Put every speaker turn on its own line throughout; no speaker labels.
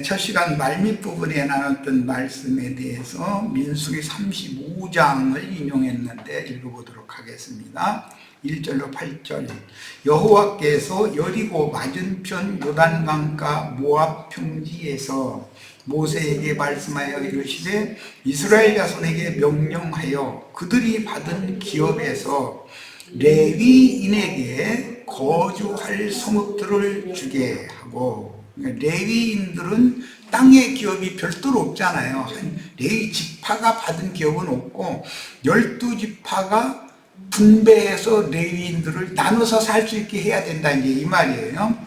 첫 시간 말밑 부분에 나눴던 말씀에 대해서 민수기 35장을 인용했는데 읽어보도록 하겠습니다. 1절로 8절. 여호와께서 여리고 맞은편 요단강가 모압 평지에서 모세에게 말씀하여 이르시되 이스라엘 자손에게 명령하여 그들이 받은 기업에서 레위인에게 거주할 성읍들을 주게 하고, 레위인들은 땅의 기업이 별도로 없잖아요. 레위 지파가 받은 기업은 없고 12지파가 분배해서 레위인들을 나눠서 살 수 있게 해야 된다, 이제 이 말이에요.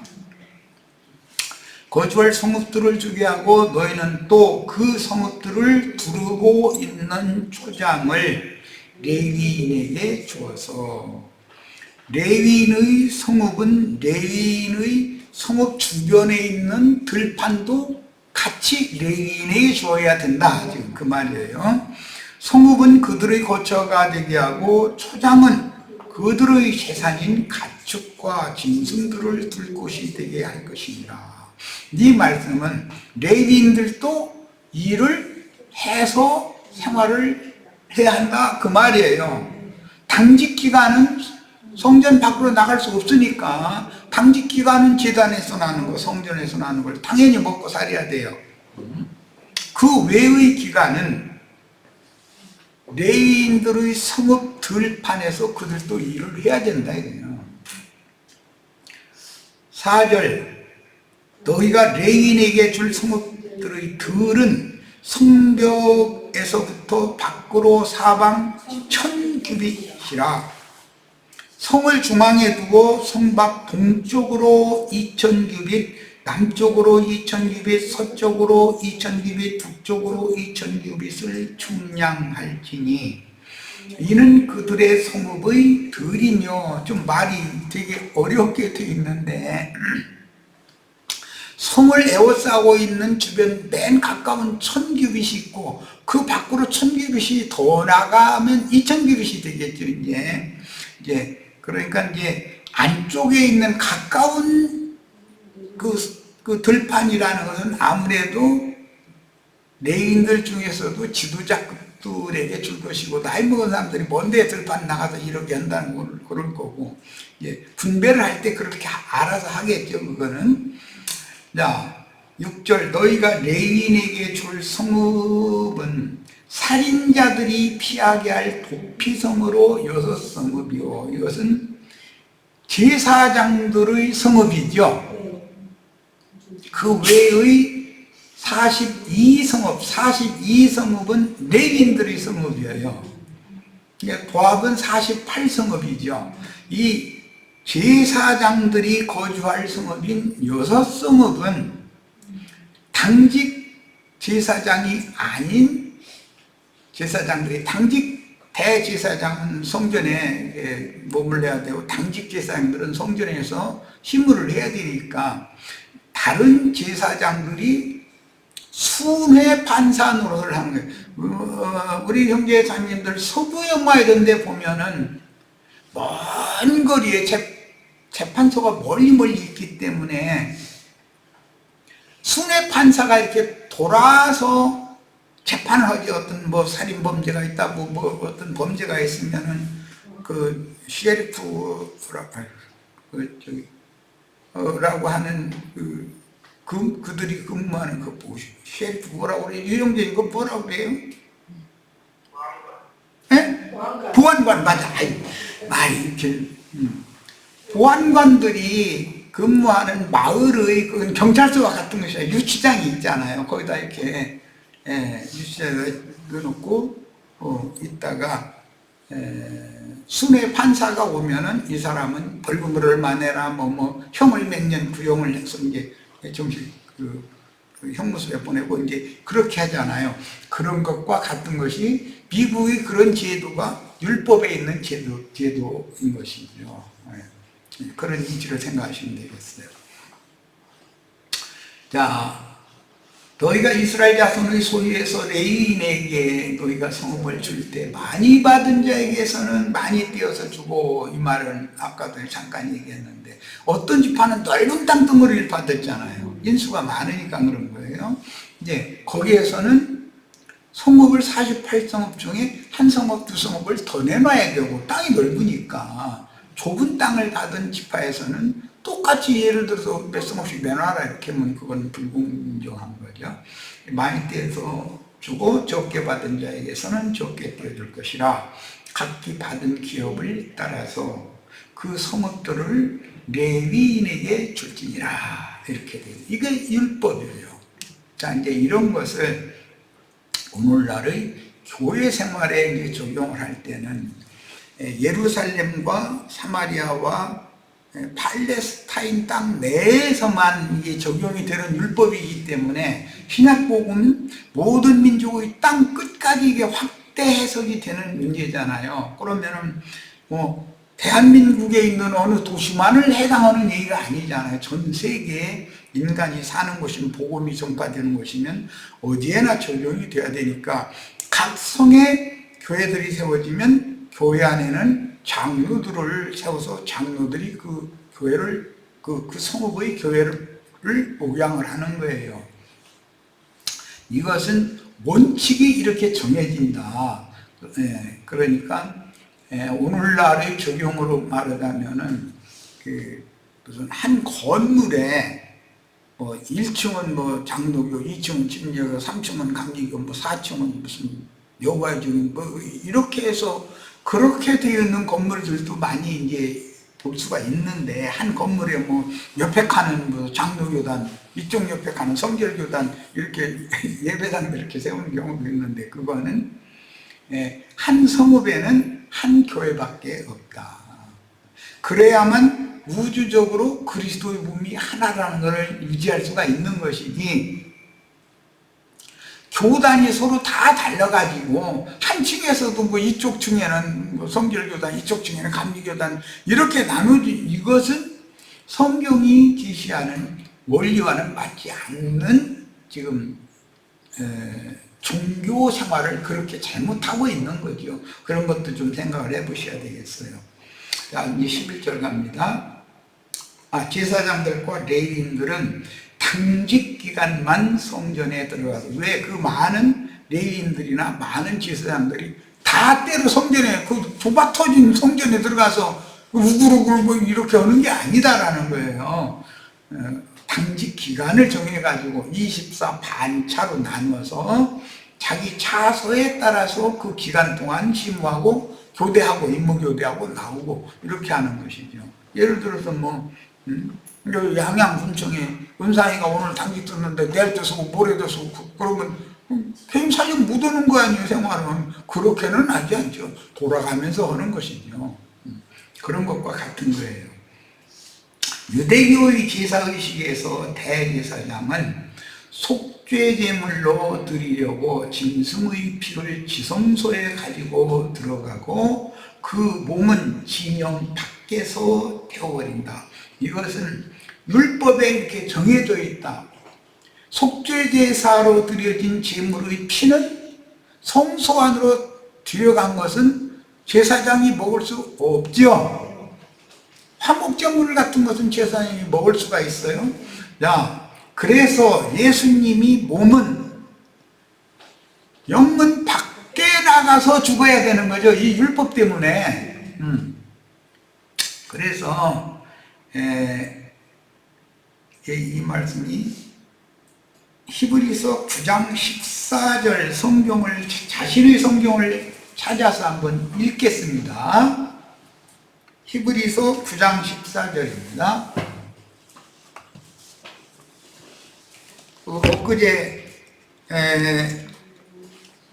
거주할 성읍들을 주게 하고 너희는 또 그 성읍들을 두르고 있는 초장을 레위인에게 주어서, 레위인의 성읍은 레위인의 성읍 주변에 있는 들판도 같이 레위인에게 주어야 된다, 지금 그 말이에요. 성읍은 그들의 거처가 되게 하고 초장은 그들의 재산인 가축과 짐승들을 둘 곳이 되게 할 것이니라. 이 말씀은 레위인들도 일을 해서 생활을 해야 한다, 그 말이에요. 당직 기간은 성전 밖으로 나갈 수 없으니까 당직 기간은 제단에서 나는 거, 성전에서 나는 걸 당연히 먹고 살아야 돼요. 그 외의 기간은 레위인들의 성읍 들판에서 그들도 일을 해야 된다 이거예요. 4절. 너희가 레위인에게 줄 성읍들의 들은 성벽에서부터 밖으로 사방 1000규빗이라. 성을 중앙에 두고 성 밖 동쪽으로 2000규빗, 남쪽으로 2000규빗, 서쪽으로 2000규빗, 북쪽으로 2000규빗을 측량할지니 이는 그들의 성읍의 들이며, 좀 말이 되게 어렵게 되어 있는데, 성을 에워싸고 있는 주변 맨 가까운 1000규빗이 있고 그 밖으로 1000규빗이 더 나가면 2000규빗이 되겠죠. 이제 그러니까 이제 안쪽에 있는 가까운 그 들판이라는 것은 아무래도 레위인들 중에서도 지도자급들에게 줄 것이고, 나이 먹은 사람들이 먼데 들판 나가서 이렇게 한다는 걸 그럴 거고, 이제 분배를 할 때 그렇게 알아서 하겠죠, 그거는. 자, 6절. 너희가 레위인에게 줄 성읍은 살인자들이 피하게 할 도피성으로 6성읍이요. 이것은 제사장들의 성읍이죠. 그 외의 42성읍은 레위인들의 성읍이에요. 도합은 48성읍이죠. 이 제사장들이 거주할 성읍인 6성읍은 당직 제사장이 아닌 제사장들이, 당직 대제사장은 성전에 머물러야 되고 당직 제사장들은 성전에서 힘을 해야 되니까 다른 제사장들이 순회 판사 노릇을 하는 거예요. 우리 형제 자매님들 서부 영화 이런 데 보면은 먼 거리에 재판소가 멀리 있기 때문에 순회 판사가 이렇게 돌아서 재판을 하지. 어떤 살인 범죄가 있다, 어떤 범죄가 있으면은 그 셰리프라고 하는 그들이 근무하는 그 셰리프 뭐라고 그래요? 유형제 이거 뭐라고 그래요? 보안관, 맞아. 말이 이렇게. 보안관들이 근무하는 마을의 그 경찰서와 같은 것이야. 유치장이 있잖아요. 거기다 이렇게 유치장에 넣어놓고 있다가 순회 판사가 오면은 이 사람은 벌금을 얼마 내라, 형을 몇 년 구형을 해서 이제 정식 그 형무소에 보내고 이제 그렇게 하잖아요. 그런 것과 같은 것이 미국의 그런 제도가 율법에 있는 제도인 것이죠. 그런 이치를 생각하시면 되겠어요. 자, 너희가 이스라엘 자손의 소유에서 레위인에게 너희가 성읍을 줄 때 많이 받은 자에게서는 많이 떼어서 주고, 이 말은 아까도 잠깐 얘기했는데 어떤 지파는 넓은 땅덩어리를 받았잖아요. 인수가 많으니까 그런 거예요. 이제 거기에서는 성읍을 48성읍 중에 한 성읍, 두 성읍을 더 내놔야 되고 땅이 넓으니까 좁은 땅을 받은 지파에서는 똑같이 예를 들어서 몇 성읍씩 내놔라 이렇게 하면 그건 불공정한 거죠. 많이 떼서 주고 적게 받은 자에게서는 적게 떼어줄 것이라 각기 받은 기업을 따라서 그 성읍들을 레위인에게 줄지니라 이렇게 돼요. 이게 율법이에요. 자, 이제 이런 것을 오늘날의 교회 생활에 이제 적용을 할 때는 예루살렘과 사마리아와 팔레스타인 땅 내에서만 이게 적용이 되는 율법이기 때문에 신약복음은 모든 민족의 땅 끝까지 이게 확대 해석이 되는 문제잖아요. 그러면은 뭐 대한민국에 있는 어느 도시만을 해당하는 얘기가 아니잖아요. 전 세계에 인간이 사는 곳이면 복음이 전파되는 곳이면 어디에나 적용이 돼야 되니까 각 성에 교회들이 세워지면 교회 안에는 장로들을 세워서 장로들이 그 교회를 그 성읍의 교회를 목양을 하는 거예요. 이것은 원칙이 이렇게 정해진다. 그러니까 오늘날의 적용으로 말하자면은 무슨 한 건물에 1층은 뭐 장로교, 2층은 침례교, 3층은 감리교, 뭐 4층은 무슨 여가주의 뭐 이렇게 해서 그렇게 되어 있는 건물들도 많이 이제 볼 수가 있는데 한 건물에 뭐 옆에 칸은 뭐 장로교단, 이쪽 옆에 칸은 성결교단 이렇게 예배당들 이렇게 세우는 경우도 있는데 그거는 한 성읍에는 한 교회밖에 없다. 그래야만 우주적으로 그리스도의 몸이 하나라는 것을 유지할 수가 있는 것이지 교단이 서로 다 달라가지고 한 층에서도 뭐 이쪽 층에는 뭐 성결교단, 이쪽 층에는 감리교단 이렇게 나누지 이것은 성경이 지시하는 원리와는 맞지 않는 지금 종교 생활을 그렇게 잘못하고 있는 거죠. 그런 것도 좀 생각을 해보셔야 되겠어요. 자, 이제 11절 갑니다. 제사장들과 레위인들은 당직 기간만 성전에 들어가서 왜 그 많은 레위인들이나 많은 제사장들이 다 때로 성전에 그 좁아 터진 성전에 들어가서 우글우글 이렇게 하는 게 아니다라는 거예요. 당직 기간을 정해가지고 24 반차로 나누어서 자기 차서에 따라서 그 기간 동안 심호하고 교대하고 임무교대하고 나오고 이렇게 하는 것이죠. 예를 들어서 뭐 양양군청에 은사이가 오늘 당직 듣는데 내일도 쓰고 모레도 쓰고 그러면 개인 사정 묻어놓은 거 아니에요. 생활은 그렇게는 하지 않죠. 돌아가면서 하는 것이죠. 그런 것과 같은 거예요. 유대교의 제사의식에서 대제사장은 속죄제물로 드리려고 짐승의 피를 지성소에 가지고 들어가고 그 몸은 진영 밖에서 태워버린다. 이것은 율법에 이렇게 정해져 있다. 속죄제사로 드려진 제물의 피는 성소 안으로 들어간 것은 제사장이 먹을 수 없죠. 화목제물 같은 것은 제사장이 먹을 수가 있어요. 그래서 예수님이 몸은 영문 밖에 나가서 죽어야 되는 거죠. 이 율법 때문에. 그래서 이 말씀이 히브리서 9장 14절 성경을 자신의 성경을 찾아서 한번 읽겠습니다. 히브리서 9장 14절입니다. 엊그제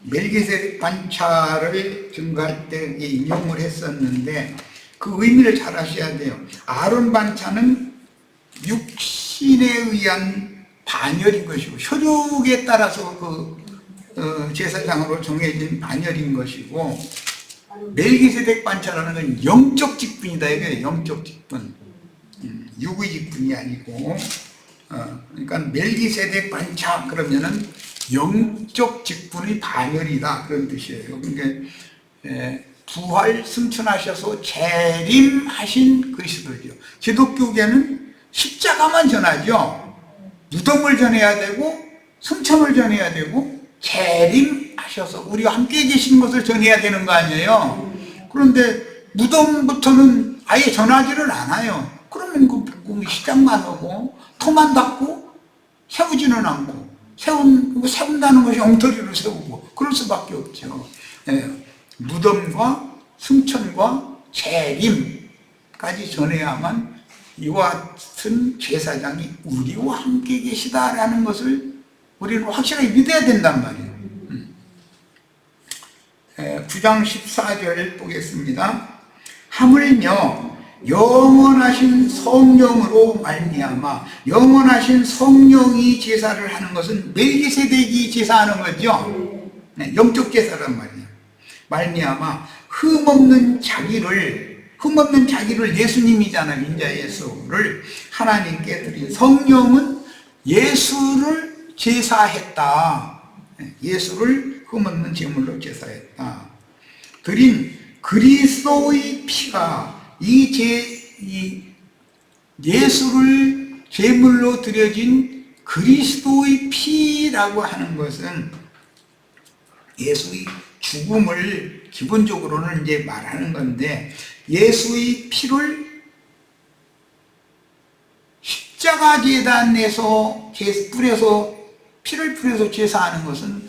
멜기세덱 반차를 증거할 때 인용을 했었는데 그 의미를 잘 아셔야 돼요. 아론 반차는 육신에 의한 반열인 것이고 혈육에 따라서 그 제사장으로 정해진 반열인 것이고 멜기세덱 반차라는 건 영적 직분이다. 이게 영적 직분, 육의 직분이 아니고 그러니까 멜기세덱 반차 그러면은 영적 직분의 반열이다 그런 뜻이에요. 그러니까 부활 승천하셔서 재림하신 그리스도죠. 기독교계는 십자가만 전하죠. 무덤을 전해야 되고 승천을 전해야 되고 재림하셔서 우리와 함께 계신 것을 전해야 되는 거 아니에요. 그런데 무덤부터는 아예 전하지를 않아요. 그러면 그 시작만 하고 터만 닫고 세우지는 않고 세운다는 것이 엉터리로 세우고 그럴 수밖에 없죠. 예, 무덤과 승천과 재림까지 전해야만 이와 같은 제사장이 우리와 함께 계시다라는 것을 우리는 확실하게 믿어야 된단 말이에요. 9장 14절 보겠습니다. 하물며 영원하신 성령으로 말미암아, 영원하신 성령이 제사를 하는 것은 멜기세덱이 제사하는 거죠. 영적 제사란 말이에요. 말미암아 흠없는 자기를 예수님이잖아요. 인자 예수를 하나님께 드린 성령은 예수를 제사했다. 예수를 흠없는 제물로 제사했다. 드린 그리스도의 피가 예수를 제물로 드려진 그리스도의 피라고 하는 것은 예수의 죽음을 기본적으로는 이제 말하는 건데, 예수의 피를 십자가 제단에서 피를 뿌려서 제사하는 것은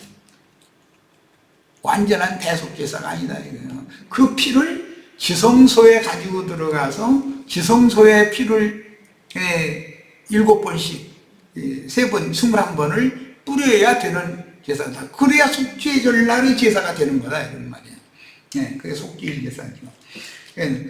완전한 대속제사가 아니다 이거예요. 그 피를 지성소에 가지고 들어가서 지성소에 피를 7번씩 3번 21번을 뿌려야 되는 제사다. 그래야 속죄절날의 제사가 되는 거다 이런 말이에요. 그게 속죄일 제사죠.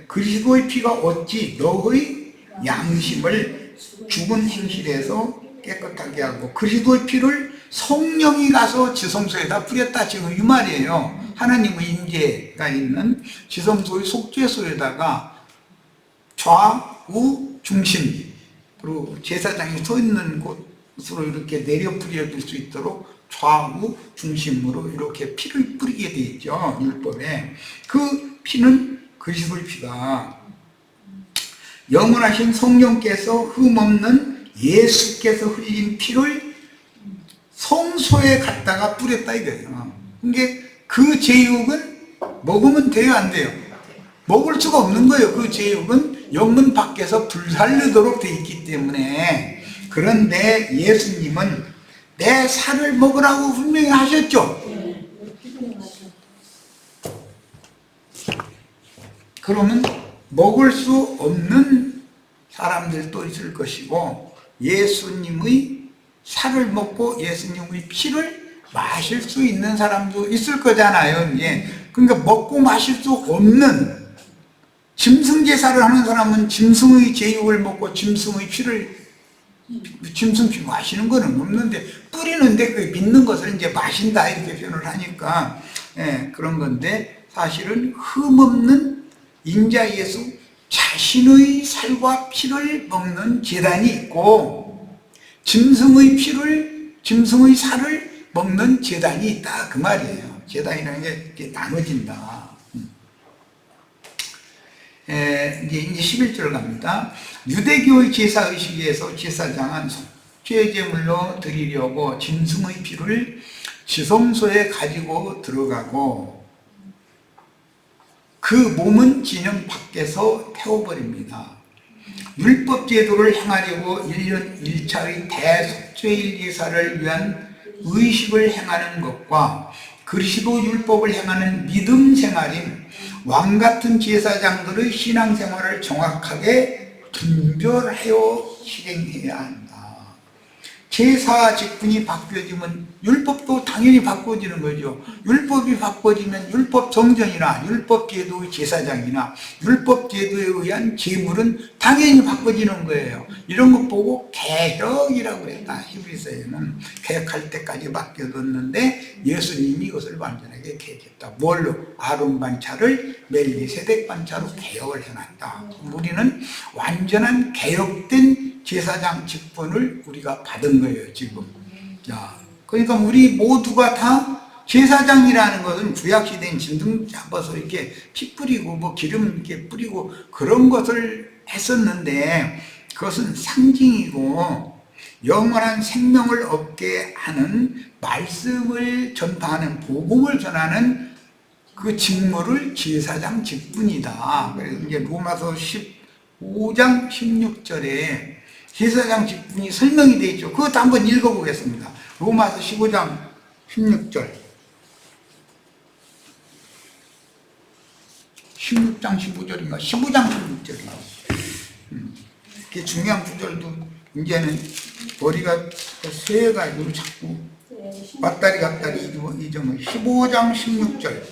그리스도의 피가 어찌 너의 양심을 죽은 행실에서 깨끗하게 하고, 그리스도의 피를 성령이 가서 지성소에다 뿌렸다 지금 이 말이에요. 하나님의 임재가 있는 지성소의 속죄소에다가 좌우 중심, 그리고 제사장이 서 있는 곳으로 이렇게 내려 뿌려질 수 있도록 좌우 중심으로 이렇게 피를 뿌리게 되어 있죠. 율법에. 그 피는 그리스도의 피다. 영원하신 성령께서 흠없는 예수께서 흘린 피를 성소에 갖다가 뿌렸다 이거예요. 그러니까 그 제육은 먹으면 돼요, 안 돼요? 먹을 수가 없는 거예요. 그 제육은 영문 밖에서 불살르도록 되어 있기 때문에. 그런데 예수님은 내 살을 먹으라고 분명히 하셨죠. 그러면 먹을 수 없는 사람들도 있을 것이고, 예수님의 살을 먹고 예수님의 피를 마실 수 있는 사람도 있을 거잖아요. 그러니까 먹고 마실 수 없는 짐승 제사를 하는 사람은 짐승의 제육을 먹고 짐승의 피를 짐승 피 마시는 거는 없는데, 뿌리는데 그 믿는 것을 이제 마신다 이렇게 표현을 하니까 그런 건데, 사실은 흠없는 인자 예수 자신의 살과 피를 먹는 제단이 있고, 짐승의 살을 먹는 제단이 있다 그 말이에요. 제단이라는 게 이렇게 나눠진다. 이제 11절 갑니다. 유대교의 제사의식에서 제사장은 속죄제물로 드리려고 짐승의 피를 지성소에 가지고 들어가고 그 몸은 진영 밖에서 태워버립니다. 율법 제도를 행하려고 1년 1차의 대속죄일 제사를 위한 의식을 행하는 것과 그리스도 율법을 행하는 믿음 생활인 왕같은 제사장들의 신앙생활을 정확하게 분별하여 실행해야 한다. 제사 직분이 바뀌어지면 율법도 당연히 바꿔지는 거죠. 율법이 바꿔지면 율법 정전이나 율법 제도의 제사장이나 율법 제도에 의한 제물은 당연히 바꿔지는 거예요. 이런 것 보고 개혁이라고 했다. 히브리서에는 개혁할 때까지 맡겨뒀는데 예수님이 이것을 완전하게 개혁했다. 뭘로? 아론 반차를 멜기세덱 반차로 개혁을 해놨다. 우리는 완전한 개혁된 제사장 직분을 우리가 받은 거예요, 지금. 자, 그러니까 우리 모두가 다 제사장이라는 것은 구약시대엔 짐승 잡아서 이렇게 피 뿌리고 뭐 기름 이렇게 뿌리고 그런 것을 했었는데, 그것은 상징이고 영원한 생명을 얻게 하는 말씀을 전파하는, 복음을 전하는 그 직무를 제사장 직분이다. 그래서 이제 로마서 15장 16절에 제사장 직분이 설명이 되어 있죠. 그것도 한번 읽어보겠습니다. 로마서 15장 16절. 16장 15절인가? 15장 16절인가? 이게 중요한 구절도 이제는 머리가 새해가지고 자꾸 왔다리 갔다리 이정은 15장 16절.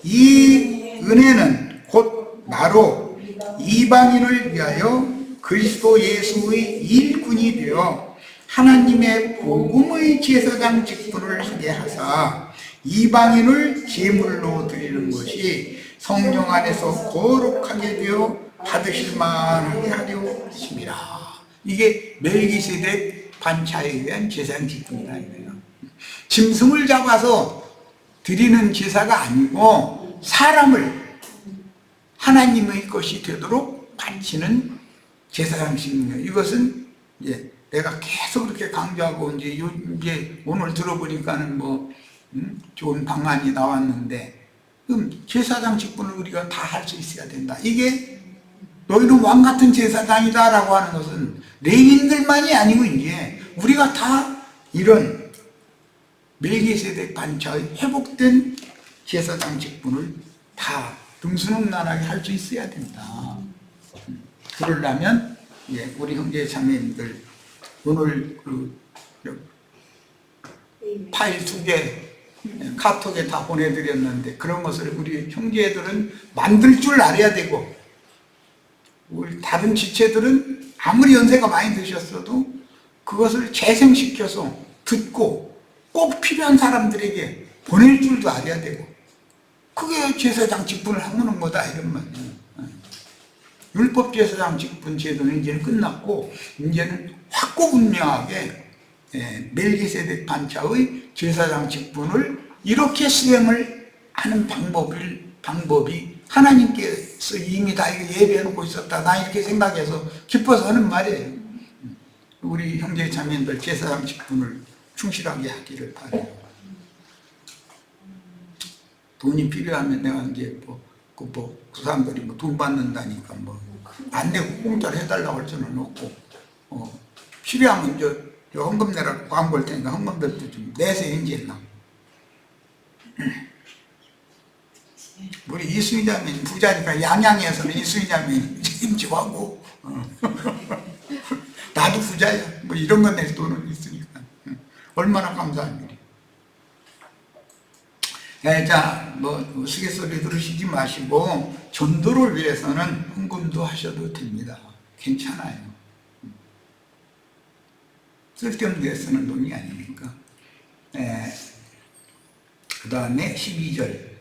이 은혜는 곧 나로 이방인을 위하여 그리스도 예수의 일꾼이 되어 하나님의 복음의 제사장 직분을 하게 하사 이방인을 제물로 드리는 것이 성령 안에서 거룩하게 되어 받으실 만하게 하려 하심이라. 이게 멜기세덱 반차에 의한 제사장 직분이라 이거예요. 짐승을 잡아서 드리는 제사가 아니고 사람을 하나님의 것이 되도록 바치는 제사장 직분이에요. 이것은 이제 내가 계속 그렇게 강조하고 이제 오늘 들어보니까는 뭐 좋은 방안이 나왔는데, 그럼 제사장 직분을 우리가 다 할 수 있어야 된다. 이게 너희는 왕 같은 제사장이다 라고 하는 것은 레위인들만이 아니고 이제 우리가 다 이런 멜기세덱 반차의 회복된 제사장 직분을 다 등수능란하게 할 수 있어야 된다. 그러려면 우리 형제 자매님들 오늘 그 파일 2개 카톡에 다 보내드렸는데 그런 것을 우리 형제들은 만들 줄 알아야 되고, 우리 다른 지체들은 아무리 연세가 많이 드셨어도 그것을 재생시켜서 듣고 꼭 필요한 사람들에게 보낼 줄도 알아야 되고, 그게 제사장 직분을 하는 거다 이런 말이에요. 율법 제사장 직분 제도는 이제는 끝났고 이제는 확고분명하게 멜기세덱 반차의 제사장 직분을 이렇게 수행을 하는 방법이 하나님께서 이미 다 이거 예배해놓고 있었다. 나 이렇게 생각해서 기뻐서 하는 말이에요. 우리 형제 자매들 제사장 직분을 충실하게 하기를 바라요. 돈이 필요하면 내가 이제 그 사람들이 돈 받는다니까 안 내고 공짜로 해달라고 할 수는 없고, 필요하면 헌금 내라고 광고 할 테니까 헌금들도 좀 내세요. 이제 우리 이수희 자매는 부자니까 양양에서는 이수희 자매는 책임지고 하고 나도 부자야 이런 거 낼 돈은 있으니까 얼마나 감사한 일이야. 자, 우스갯소리 들으시지 마시고 전도를 위해서는 헌금도 하셔도 됩니다. 괜찮아요. 쓸데없는 데 쓰는 돈이 아니니까. 그 다음에 12절.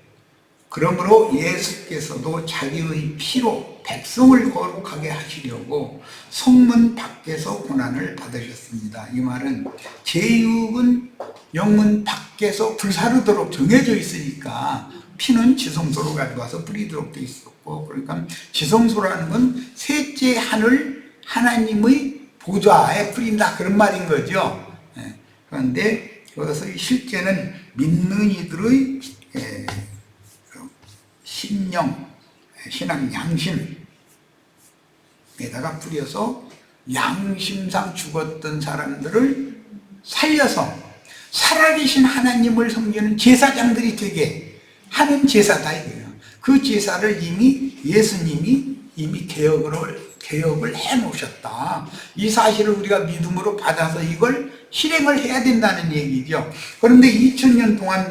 그러므로 예수께서도 자기의 피로 백성을 거룩하게 하시려고 성문 밖에서 고난을 받으셨습니다. 이 말은 제육은 영문 밖에서 불사르도록 정해져 있으니까 피는 지성소로 가져가서 뿌리도록 돼 있었고, 그러니까 지성소라는 건 셋째 하늘 하나님의 보좌에 뿌린다 그런 말인 거죠. 그런데 그것의 실제는 믿는 이들의 신령, 신앙 양심에다가 뿌려서 양심상 죽었던 사람들을 살려서 살아계신 하나님을 섬기는 제사장들이 되게 하는 제사다 이거예요. 그 제사를 이미 예수님이 개혁을 해 놓으셨다. 이 사실을 우리가 믿음으로 받아서 이걸 실행을 해야 된다는 얘기죠. 그런데 2000년 동안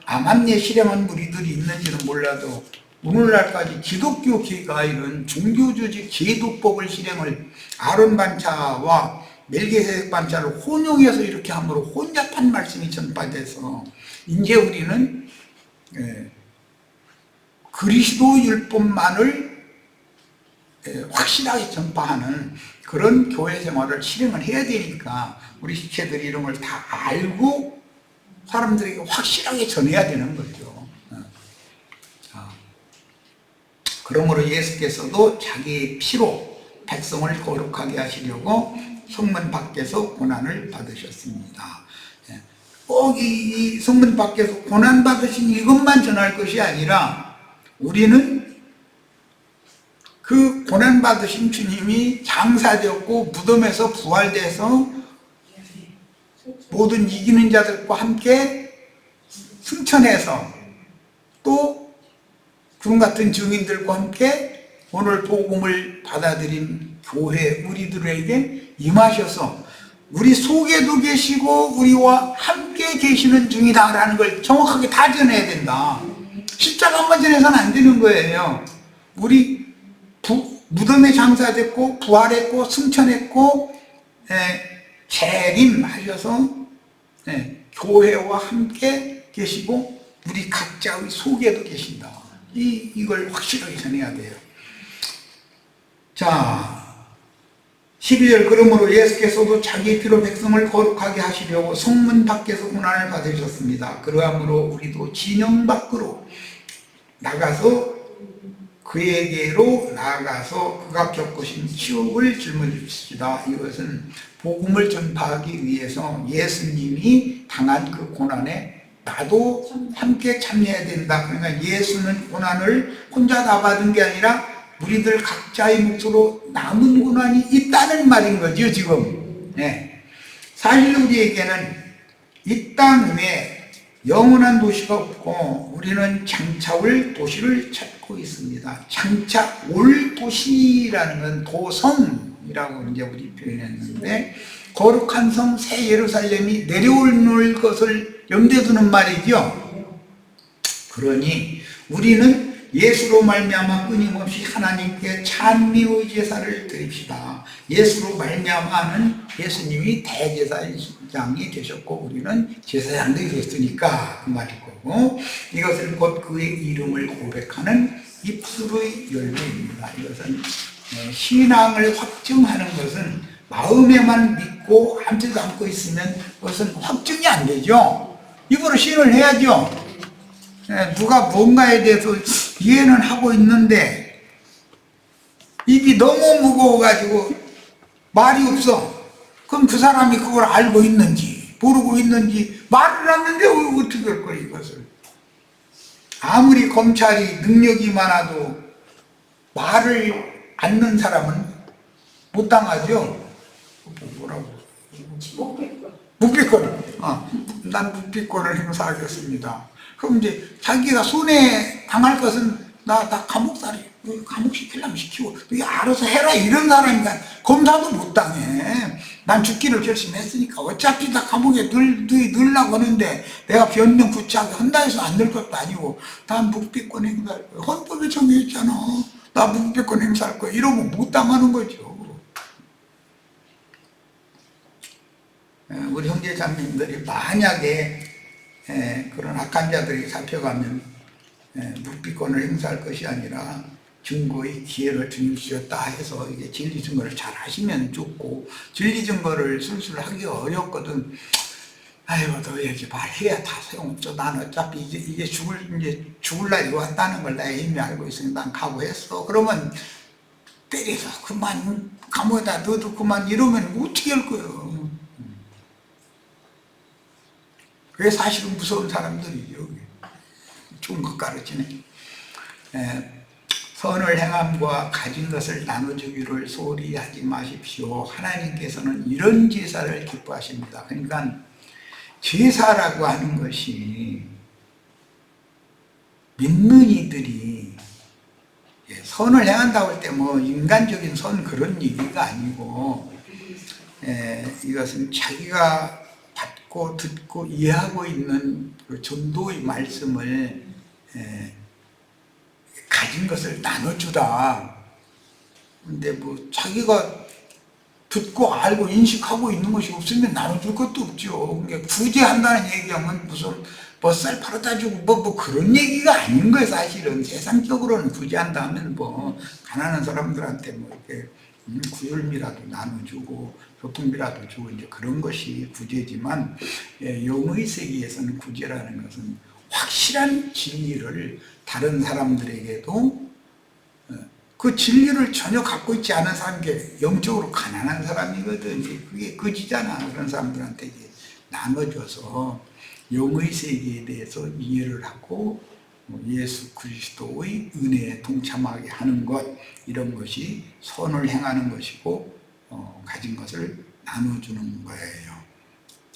암암리에 실행한 무리들이 있는지는 몰라도 오늘날까지 기독교계가 이런 종교조직 제도법을 실행을 아론 반차와 멜기세덱 반차를 혼용해서 이렇게 함으로 혼잡한 말씀이 전파돼서 이제 우리는 그리스도 율법만을 확실하게 전파하는 그런 교회 생활을 실행을 해야 되니까 우리 지체들이 이런 걸 다 알고 사람들에게 확실하게 전해야 되는 거죠. 그러므로 예수께서도 자기의 피로 백성을 거룩하게 하시려고 성문 밖에서 고난을 받으셨습니다. 꼭 이 성문 밖에서 고난 받으신 이것만 전할 것이 아니라 우리는 그 고난 받으신 주님이 장사되었고 무덤에서 부활돼서 모든 이기는 자들과 함께 승천해서 또 구름 같은 증인들과 함께 오늘 복음을 받아들인 교회 우리들에게 임하셔서 우리 속에도 계시고 우리와 함께 계시는 중이다라는 걸 정확하게 다 전해야 된다. 십자가만 전해서는 안 되는 거예요. 우리 무덤에 장사됐고 부활했고 승천했고 재림하셔서 교회와 함께 계시고 우리 각자의 속에도 계신다. 이걸 확실하게 전해야 돼요. 자, 12절 그러므로 예수께서도 자기 피로 백성을 거룩하게 하시려고 성문 밖에서 고난을 받으셨습니다. 그러함으로 우리도 진영 밖으로 나가서 그에게로 나아가서 그가 겪으신 치욕을 짊어집시다. 이것은 복음을 전파하기 위해서 예수님이 당한 그 고난에 나도 함께 참여해야 된다. 그러니까 예수는 고난을 혼자 다 받은 게 아니라 우리들 각자의 몫으로 남은 고난이 있다는 말인 거죠, 지금. 사실 우리에게는 이 땅 외에 영원한 도시가 없고 우리는 장차 올 도시를 찾고 있습니다. 장차 올 도시라는 건 도성이라고 이제 우리 표현했는데 거룩한 성 새 예루살렘이 내려올 것을 염두에 두는 말이죠. 그러니 우리는 예수로 말미암아 끊임없이 하나님께 찬미의 제사를 드립시다. 예수로 말미암아는 예수님이 대제사장이 되셨고 우리는 제사장들이 됐으니까 그 말일 거고 이것을 곧 그의 이름을 고백하는 입술의 열매입니다. 이것은 신앙을 확증하는 것은 마음에만 믿고 함지도 않고 있으면 그것은 확증이 안 되죠. 입으로 시인을 해야죠. 누가 뭔가에 대해서 이해는 하고 있는데 입이 너무 무거워가지고 말이 없어. 그럼 그 사람이 그걸 알고 있는지 모르고 있는지 말을 하는데 어떻게 할 거야 이것을. 아무리 검찰이 능력이 많아도 말을 않는 사람은 못 당하죠. 뭐라고? 묵비권. 난 묵비권을 행사하겠습니다. 그럼 이제 자기가 손해 당할 것은 나 감옥살이 감옥 시키려면 시키고 알아서 해라 이런 사람이니까 검사도 못 당해. 난 죽기를 결심했으니까 어차피 다 감옥에 넣으려고 하는데 내가 변명 구차하게 한다 해서 안 넣을 것도 아니고 난 묵비권 행사할 거야. 헌법에 정해있잖아. 나 묵비권 행사할 거야. 이러면 못 당하는 거죠. 우리 형제자매님들이 만약에 그런 악한 자들이 잡혀가면 묵비권을 행사할 것이 아니라 증거의 기회를 주님 주셨다 해서 이게 진리 증거를 잘 하시면 좋고 진리 증거를 술술 하기 어렵거든. 아이고 너에게 말해야 다 소용없어. 난 어차피 이제 죽을 날이 왔다는 걸 내가 이미 알고 있으니 난 각오했어. 그러면 때려서 그만 감옥에다 넣어도 그만 이러면 어떻게 할 거예요. 그게 사실은 무서운 사람들이죠. 좋은 것 가르치네. 선을 행함과 가진 것을 나눠주기를 소홀히 하지 마십시오. 하나님께서는 이런 제사를 기뻐하십니다. 그러니까 제사라고 하는 것이 믿는 이들이 선을 행한다고 할 때 뭐 인간적인 선 그런 얘기가 아니고 이것은 자기가 받고 듣고 이해하고 있는 그 전도의 말씀을 가진 것을 나눠주다. 근데 뭐 자기가 듣고 알고 인식하고 있는 것이 없으면 나눠줄 것도 없죠. 그러니까 구제한다는 얘기하면 무슨 쌀 팔아다 주고 뭐 그런 얘기가 아닌 거예요. 사실은 세상적으로는 구제한다 하면 뭐 가난한 사람들한테 뭐 이렇게 구열미라도 나눠주고 교통비라도 주고 이제 그런 것이 구제지만 영의 세계에서는 구제라는 것은 확실한 진리를 다른 사람들에게도 그 진리를 전혀 갖고 있지 않은 사람이 영적으로 가난한 사람이거든. 그게 거지잖아. 그런 사람들한테 나눠줘서 영의 세계에 대해서 이해를 하고 예수 그리스도의 은혜에 동참하게 하는 것, 이런 것이 선을 행하는 것이고 가진 것을 나눠주는 거예요.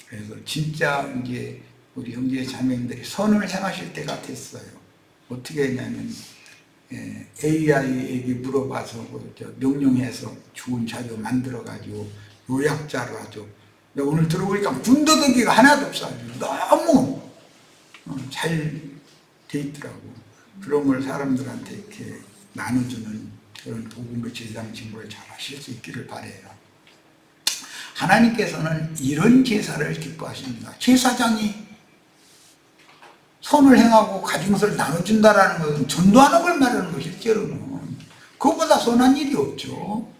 그래서 진짜 이제 우리 형제 자매님들이 선을 행하실 때가 됐어요. 어떻게 했냐면 AI에게 물어봐서 명령해서 좋은 자료 만들어가지고 요약자로 아주 오늘 들어보니까 군더더기가 하나도 없어. 너무 잘 돼 있더라고. 그런 걸 사람들한테 이렇게 나눠주는 그런 복음의 제사장 직무를 잘 하실 수 있기를 바라요. 하나님께서는 이런 제사를 기뻐하십니다. 제사장이 선을 행하고 가진 것을 나눠준다라는 것은 전도하는 걸 말하는 것이 실제로는 그것보다 선한 일이 없죠.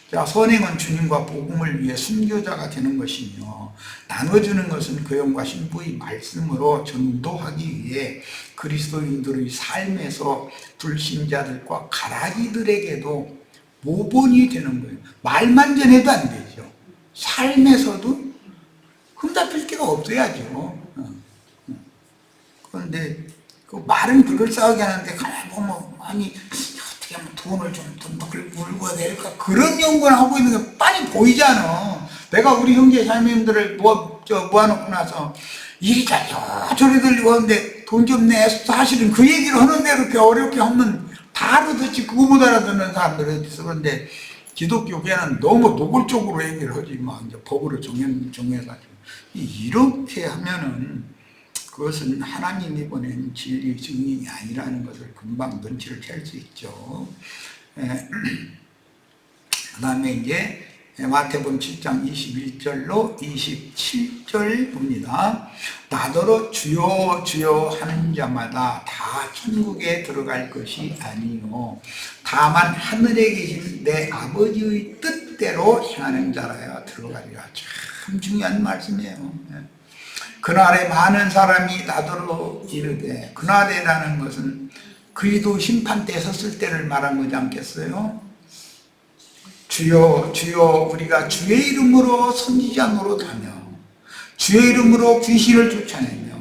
자, 선행은 주님과 복음을 위해 순교자가 되는 것이며, 나눠주는 것은 그 영과 신부의 말씀으로 전도하기 위해 그리스도인들의 삶에서 불신자들과 가라지들에게도 모본이 되는 거예요. 말만 전해도 안 되죠. 삶에서도 흠잡힐 데가 없어야죠. 그런데 그 말은 그럴싸하게 하는데 가만히 보면 아니 어떻게 하면 돈을 좀 물고 내릴까, 그런 연구를 하고 있는 게 빤히 보이잖아. 내가 우리 형제 자매님들을 모아놓고 나서 이리저리 저리 들리고 하는데 돈 좀 내, 사실은 그 얘기를 하는데 이렇게 어렵게 하면 다 알아듣지 그거 못 알아듣는 사람들이 있어. 그런데 기독교계는 너무 노골적으로 얘기를 하지, 막 이제 법으로 정해가지고 이렇게 하면은 그것은 하나님이 보낸 진리 증인이 아니라는 것을 금방 눈치를 챌 수 있죠. 그 다음에 이제 마태복음 7장 21절로 27절 봅니다. 나더러 주여 주여 하는 자마다 다 천국에 들어갈 것이 아니요 다만 하늘에 계신 내 아버지의 뜻대로 행하는 자라야 들어가리라. 참 중요한 말씀이에요. 그날에 많은 사람이 나더러 이르되, 그날에라는 것은 그리스도 심판대에 섰을 때를 말한 거지 않겠어요? 주여 주여 우리가 주의 이름으로 선지자 노릇하며 주의 이름으로 귀신을 쫓아내며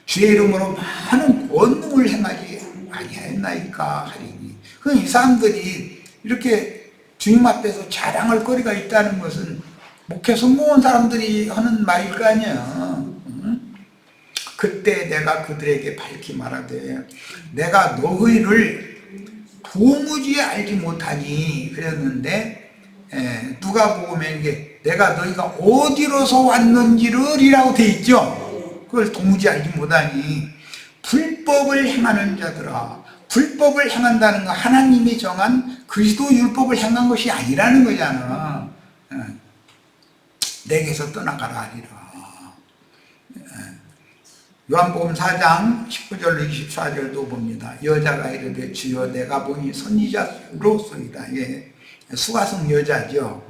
주의 이름으로 많은 권능을 행하지 아니하였나이까 하리니. 이 사람들이 이렇게 주님 앞에서 자랑할 거리가 있다는 것은 목회 성공한 사람들이 하는 말일 거 아니야. 그때 내가 그들에게 밝히 말하되 내가 너희를 도무지 알지 못하니 그랬는데, 누가복음에 이게 내가 너희가 어디로서 왔는지를 이라고 돼 있죠. 그걸 도무지 알지 못하니 불법을 행하는 자들아. 불법을 행한다는 거 하나님이 정한 그리스도 율법을 행한 것이 아니라는 거잖아. 내게서 떠나가라 하리라. 요한복음 4장 19절로 24절도 봅니다. 여자가 이르되 주여 내가 보니 선지자로소이다. 수가성 여자죠.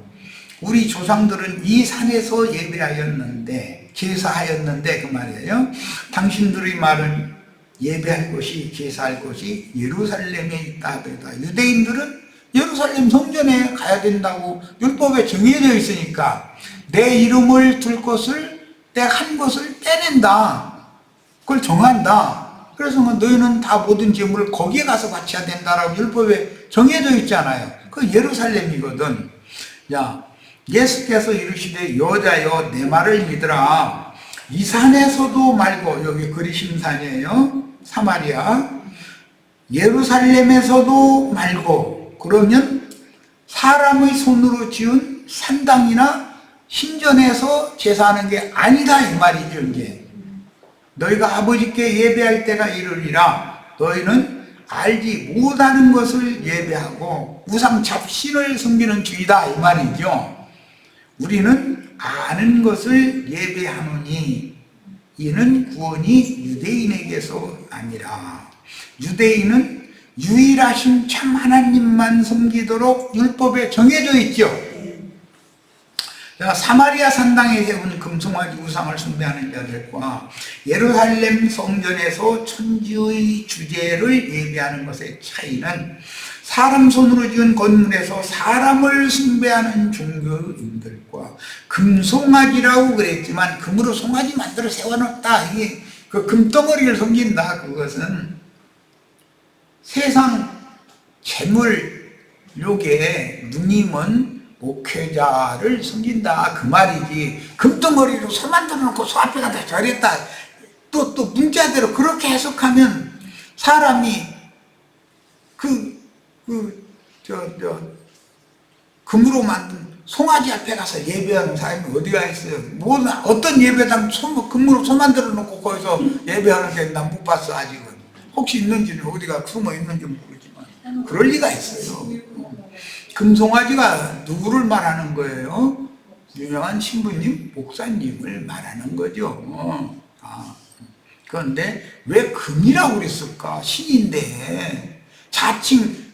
우리 조상들은 이 산에서 예배하였는데, 제사하였는데 그 말이에요. 당신들의 말은 예배할 곳이, 제사할 곳이 예루살렘에 있다 하더라. 유대인들은 예루살렘 성전에 가야 된다고 율법에 정해져 있으니까 내 이름을 둘 곳을, 내 한 곳을 떼낸다. 그걸 정한다. 그래서 너희는 다 모든 제물을 거기에 가서 바쳐야 된다라고 율법에 정해져 있잖아요. 그 예루살렘이거든. 야, 예수께서 이르시되 여자여 내 말을 믿으라. 이 산에서도 말고, 여기 그리심산이에요. 사마리아. 예루살렘에서도 말고, 그러면 사람의 손으로 지은 산당이나 신전에서 제사하는 게 아니다 이 말이죠. 이제 너희가 아버지께 예배할 때가 이르리라. 너희는 알지 못하는 것을 예배하고 우상 잡신을 섬기는 주의다 이 말이죠. 우리는 아는 것을 예배하노니 이는 구원이 유대인에게서 아니라. 유대인은 유일하신 참 하나님만 섬기도록 율법에 정해져 있죠. 사마리아 산당에 세운 금송아지 우상을 숭배하는 자들과 예루살렘 성전에서 천지의 주제를 예배하는 것의 차이는 사람 손으로 지은 건물에서 사람을 숭배하는 종교인들과 금송아지라고 그랬지만 금으로 송아지 만들어 세워놨다. 이게 그 금덩어리를 섬긴다. 그것은 세상 재물 욕에 누님은 목회자를 섬긴다 그 말이지, 금덩어리로 소 만들어 놓고 소 앞에 가다 저랬다 또 문자대로 그렇게 해석하면 사람이 금으로 만든 송아지 앞에 가서 예배하는 사람이 어디가 있어요? 어떤 예배당 금으로 소 만들어 놓고 거기서 예배하는 게 난 못 봤어. 아직은 혹시 있는지는 어디가 숨어 있는지 모르지만 그럴 리가 있어요. 금송아지가 누구를 말하는 거예요? 유명한 신부님, 목사님을 말하는 거죠. 그런데 왜 금이라고 그랬을까? 신인데 자칭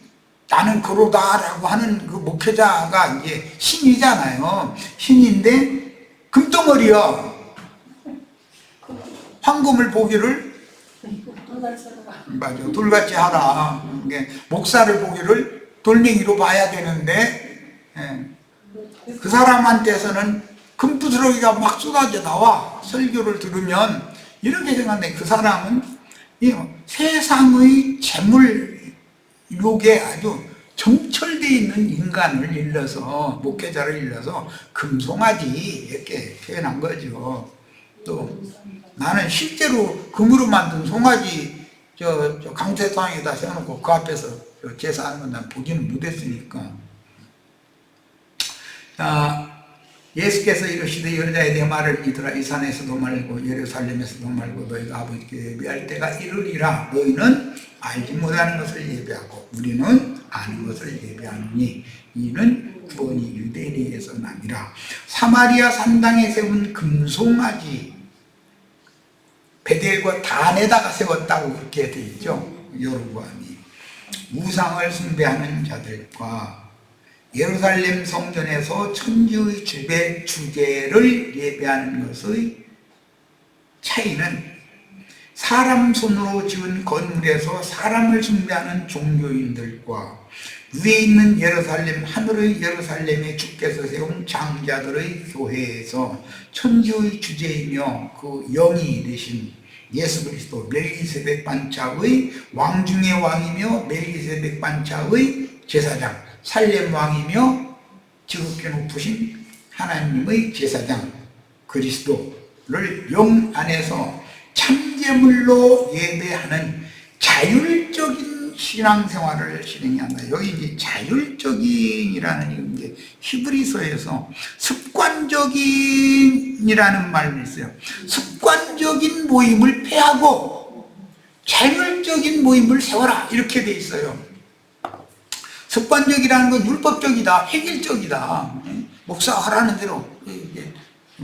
나는 그러다라고 하는 그 목회자가 이제 신이잖아요. 신인데 금덩어리야. 황금을 보기를 맞아, 돌같이 하라. 목사를 보기를 돌멩이로 봐야 되는데, 그 사람한테서는 금부스러기가 막 쏟아져 나와. 설교를 들으면 이렇게 생각해. 그 사람은 세상의 재물욕에 아주 점철되어 있는 인간을 일러서, 목회자를 일러서 금송아지 이렇게 표현한 거죠. 또 나는 실제로 금으로 만든 송아지 저 강세상에다 세워놓고 그 앞에서 제사하는 건 난 보지는 못했으니까. 예수께서 이르시되 여자에 내 말을 믿으라. 이 산에서도 말고 예루살렘에서도 말고 너희가 아버지께 예배할 때가 이르리라. 너희는 알지 못하는 것을 예배하고 우리는 아는 것을 예배하느니 이는 구원이 유대인에게서 남이라. 사마리아 산당에 세운 금송아지 베델과 단에다가 세웠다고 그렇게 되어 있죠. 여로보암이 우상을 숭배하는 자들과 예루살렘 성전에서 천주의 주제를 예배하는 것의 차이는 사람 손으로 지은 건물에서 사람을 숭배하는 종교인들과 위에 있는 예루살렘, 하늘의 예루살렘에 주께서 세운 장자들의 교회에서 천주의 주제이며 그 영이 되신 예수 그리스도 멜기세덱 반차의 왕 중의 왕이며 멜기세덱 반차의 제사장, 살렘 왕이며 지극히 높으신 하나님의 제사장 그리스도를 영 안에서 참제물로 예배하는 자율적인 신앙생활을 실행한다. 여기 이제 자율적인이라는 이제 히브리서에서 습관적인이라는 말이 있어요. 습관적인 모임을 폐하고 자율적인 모임을 세워라 이렇게 돼 있어요. 습관적이라는 건 율법적이다, 획일적이다. 목사 하라는 대로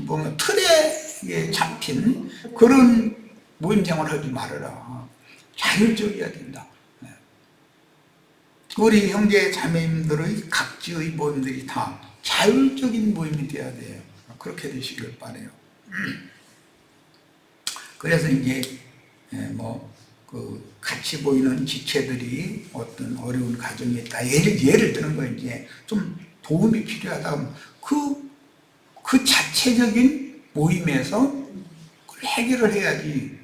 보면 틀에 잡힌 그런 모임 생활을 하지 말아라. 자율적이어야 된다. 우리 형제 자매님들의 각지의 모임들이 다 자율적인 모임이 되어야 돼요. 그렇게 되시길 바라요. 그래서 이제 같이 보이는 지체들이 어떤 어려운 가정에 있다. 예를 드는 거 이제 좀 도움이 필요하다. 그 자체적인 모임에서 그걸 해결을 해야지.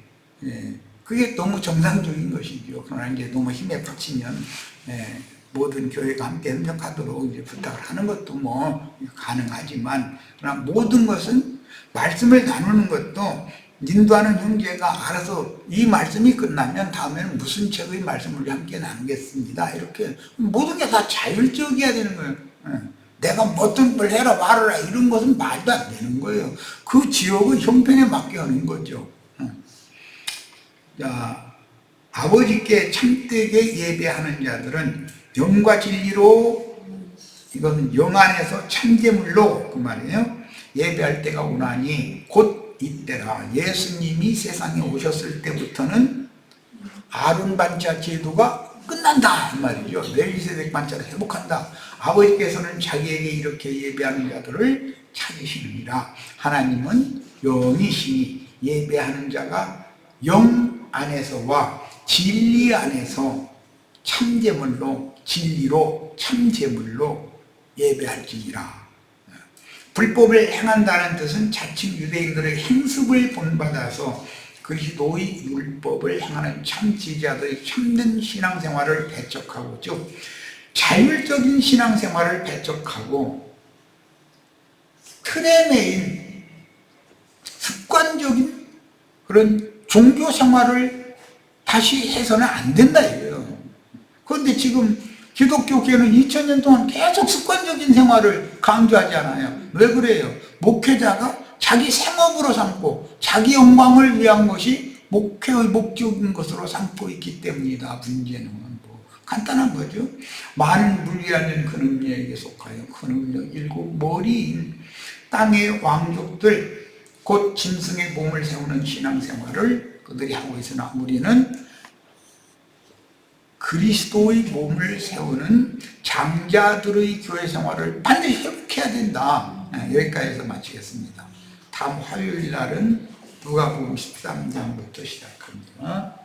그게 너무 정상적인 것이죠. 그러나 이제 너무 힘에 빡치면 모든 교회가 함께 협력하도록 이제 부탁을 하는 것도 뭐 가능하지만, 그러나 모든 것은 말씀을 나누는 것도 인도하는 형제가 알아서 이 말씀이 끝나면 다음에는 무슨 책의 말씀을 함께 나누겠습니다. 이렇게 모든 게 다 자율적이어야 되는 거예요. 내가 어떤 걸 해라 말아라 이런 것은 말도 안 되는 거예요. 그 지역의 형편에 맞게 하는 거죠. 자, 아버지께 참되게 예배하는 자들은 영과 진리로, 이거는 영 안에서 참제물로 그 말이에요. 예배할 때가 오나니 곧 이때라. 예수님이 세상에 오셨을 때부터는 아론 반차 제도가 끝난다 이 말이죠. 멜기세덱 반차를 회복한다. 아버지께서는 자기에게 이렇게 예배하는 자들을 찾으시느니라. 하나님은 영이시니 예배하는 자가 영 안에서와 진리 안에서 참제물로 진리로 참 제물로 예배할지니라. 불법을 행한다는 뜻은 자칭 유대인들의 행습을 본받아서 그리스도의 율법을 행하는 참 지지자들의 참된 신앙생활을 배척하고, 즉 자율적인 신앙생활을 배척하고 틀에 매인 습관적인 그런 종교생활을 다시 해서는 안 된다 이거예요. 그런데 지금 기독교계는 2000년 동안 계속 습관적인 생활을 강조하잖아요. 왜 그래요? 목회자가 자기 생업으로 삼고 자기 영광을 위한 것이 목회의 목적인 것으로 삼고 있기 때문이다. 문제는 뭐 간단한 거죠. 많은 불리하는 근음녀에게 속하여 근음녀 일곱 머리인 땅의 왕족들 곧 짐승의 몸을 세우는 신앙생활을 그들이 하고 있으나 우리는 그리스도의 몸을 세우는 장자들의 교회 생활을 반드시 회복해야 된다. 여기까지 해서 마치겠습니다. 다음 화요일 날은 누가복음 13장부터 시작합니다.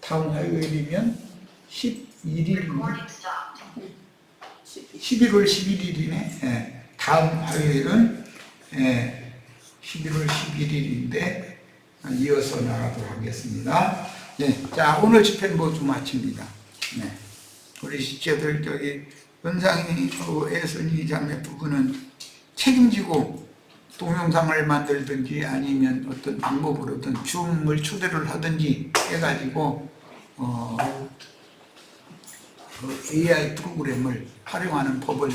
다음 화요일이면 11월 11일이네. 다음 화요일은 11월 11일인데 이어서 나가도록 하겠습니다. 자, 오늘 집회는 모두 마칩니다. 우리 시체들 저기 은상이 애선이 자매 부부는 책임지고 동영상을 만들든지 아니면 어떤 방법으로든 줌을 초대를 하든지 해가지고 AI 프로그램을 활용하는 법을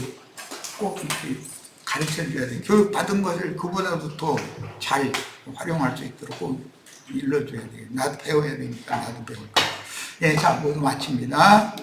꼭 이렇게 가르쳐줘야 돼. 교육받은 것을 그보다도 더 잘 활용할 수 있도록 꼭 일러줘야 돼. 나도 배워야 되니까 나도 배울 거야. 자, 모두 마칩니다.